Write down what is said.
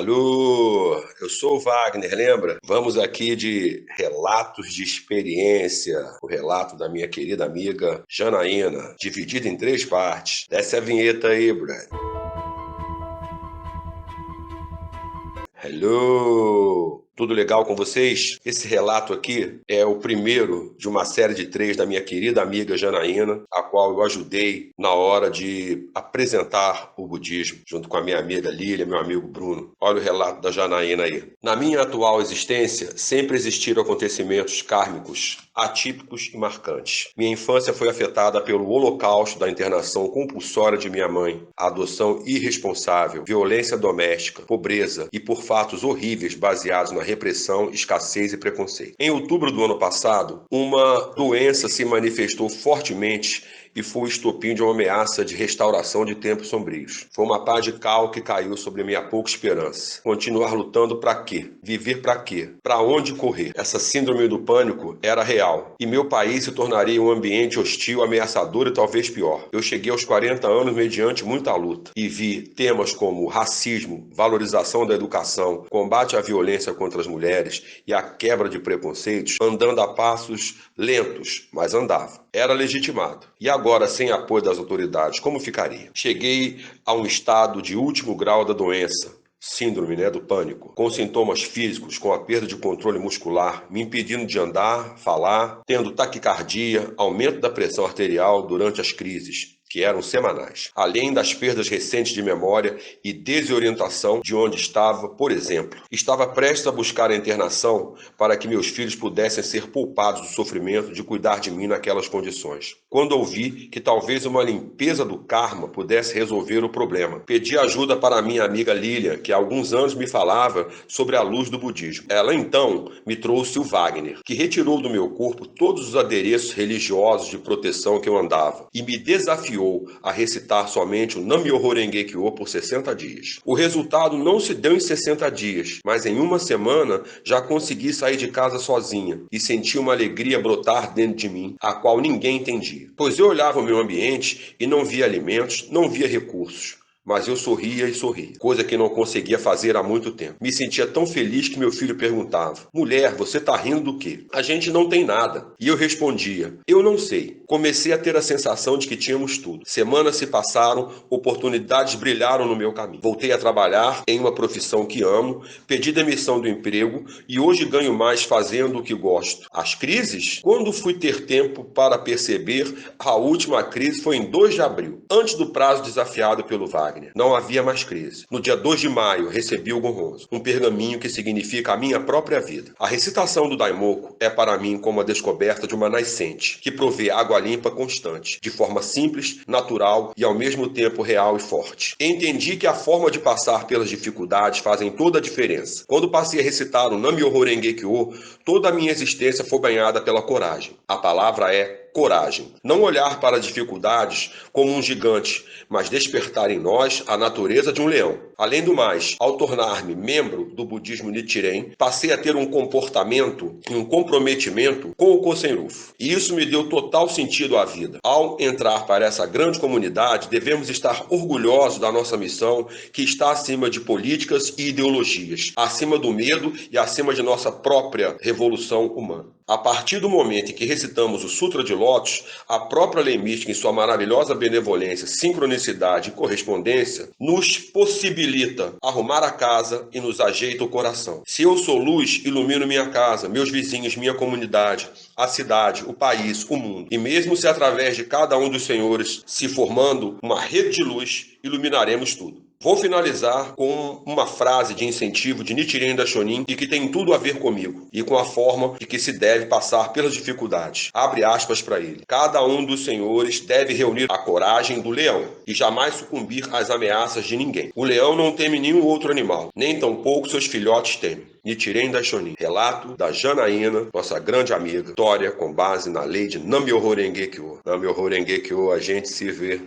Alô, eu sou o Wagner, lembra? Vamos aqui de relatos de experiência, o relato da minha querida amiga Janaína, dividido em 3 partes. Desce a vinheta aí, Brad. Hello! Tudo legal com vocês? Esse relato aqui é o primeiro de uma série de 3 da minha querida amiga Janaína, a qual eu ajudei na hora de apresentar o budismo, junto com a minha amiga Lília, meu amigo Bruno. Olha o relato da Janaína aí. Na minha atual existência, sempre existiram acontecimentos kármicos, atípicos e marcantes. Minha infância foi afetada pelo holocausto da internação compulsória de minha mãe, a adoção irresponsável, violência doméstica, pobreza e por fatos horríveis baseados na repressão, escassez e preconceito. Em outubro do ano passado, uma doença se manifestou fortemente e foi o estopim de uma ameaça de restauração de tempos sombrios. Foi uma pá de cal que caiu sobre minha pouca esperança. Continuar lutando para quê? Viver para quê? Para onde correr? Essa síndrome do pânico era real. E meu país se tornaria um ambiente hostil, ameaçador e talvez pior. Eu cheguei aos 40 anos mediante muita luta e vi temas como racismo, valorização da educação, combate à violência contra as mulheres e a quebra de preconceitos andando a passos lentos, mas andava. Era legitimado. E agora, sem apoio das autoridades, como ficaria? Cheguei a um estado de último grau da doença, síndrome do pânico, com sintomas físicos, com a perda de controle muscular, me impedindo de andar, falar, tendo taquicardia, aumento da pressão arterial durante as crises, que eram semanais, além das perdas recentes de memória e desorientação de onde estava, por exemplo. Estava prestes a buscar a internação para que meus filhos pudessem ser poupados do sofrimento de cuidar de mim naquelas condições. Quando ouvi que talvez uma limpeza do karma pudesse resolver o problema, pedi ajuda para a minha amiga Lília, que há alguns anos me falava sobre a luz do budismo. Ela então me trouxe o Wagner, que retirou do meu corpo todos os adereços religiosos de proteção que eu andava e me desafiou a recitar somente o Nam-myoho Renge-kyo por 60 dias. O resultado não se deu em 60 dias, mas em uma semana já consegui sair de casa sozinha e senti uma alegria brotar dentro de mim, a qual ninguém entendia. Pois eu olhava o meu ambiente e não via alimentos, não via recursos. Mas eu sorria e sorria, coisa que não conseguia fazer há muito tempo. Me sentia tão feliz que meu filho perguntava: mulher, você tá rindo do quê? A gente não tem nada. E eu respondia: eu não sei. Comecei a ter a sensação de que tínhamos tudo. Semanas se passaram, oportunidades brilharam no meu caminho. Voltei a trabalhar em uma profissão que amo, pedi demissão do emprego e hoje ganho mais fazendo o que gosto. As crises? Quando fui ter tempo para perceber, a última crise foi em 2 de abril, antes do prazo desafiado pelo Wagner. Não havia mais crise. No dia 2 de maio, recebi o Gonronzo, um pergaminho que significa a minha própria vida. A recitação do Daimoku é para mim como a descoberta de uma nascente, que provê água limpa constante, de forma simples, natural e ao mesmo tempo real e forte. Entendi que a forma de passar pelas dificuldades fazem toda a diferença. Quando passei a recitar o Nam-myoho Renge-kyo, toda a minha existência foi banhada pela coragem. A palavra é coragem. Não olhar para as dificuldades como um gigante, mas despertar em nós a natureza de um leão. Além do mais, ao tornar-me membro do budismo Nichiren, passei a ter um comportamento e um comprometimento com o Kosen Rufu. E isso me deu total sentido à vida. Ao entrar para essa grande comunidade, devemos estar orgulhosos da nossa missão, que está acima de políticas e ideologias, acima do medo e acima de nossa própria revolução humana. A partir do momento em que recitamos o Sutra de Lótus, a própria lei mística, em sua maravilhosa benevolência, sincronicidade e correspondência, nos possibilita arrumar a casa e nos ajeita o coração. Se eu sou luz, ilumino minha casa, meus vizinhos, minha comunidade, a cidade, o país, o mundo. E mesmo se através de cada um dos senhores se formando uma rede de luz, iluminaremos tudo. Vou finalizar com uma frase de incentivo de Nichiren Daishonin e que tem tudo a ver comigo e com a forma de que se deve passar pelas dificuldades. Abre aspas para ele. Cada um dos senhores deve reunir a coragem do leão e jamais sucumbir às ameaças de ninguém. O leão não teme nenhum outro animal, nem tampouco seus filhotes temem. Nichiren Daishonin. Relato da Janaína, nossa grande amiga, história com base na lei de Nam-myoho Renge-kyo. Nam-myoho Renge-kyo, a gente se vê.